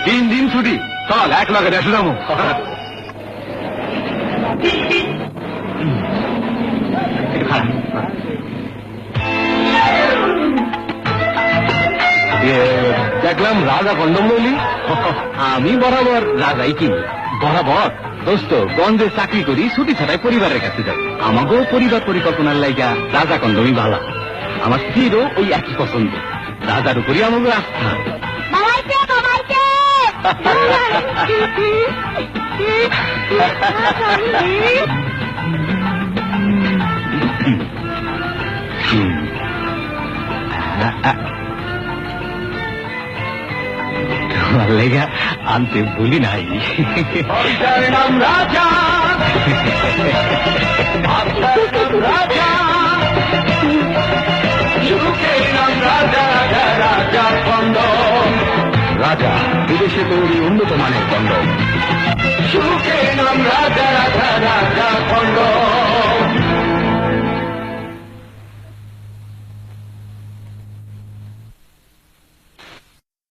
3 দিন ছুটি, চল এক লগে দেশে যাবো। দেখলাম রাজা কন্ডম বলি। আমি বরাবর রাজাই কিনি। বরাবর দোস্ত গঞ্জে চাকরি করি, ছুটি ছাড়াই পরিবারের কাছে যাই। আমাকেও পরিবার পরিকল্পনার লাইগা রাজা কন্ডমই ভালো। আমার স্ত্রীরও ওই একই পছন্দ। রাজার উপরই আমাকে আস্থা। তোমার লেগা আনতে ভুলি নাই। নাম রাজা, রাজা, রাজা কন্ডম। রাজা বিদেশে তৈরি উন্নত মানের কন্ডম।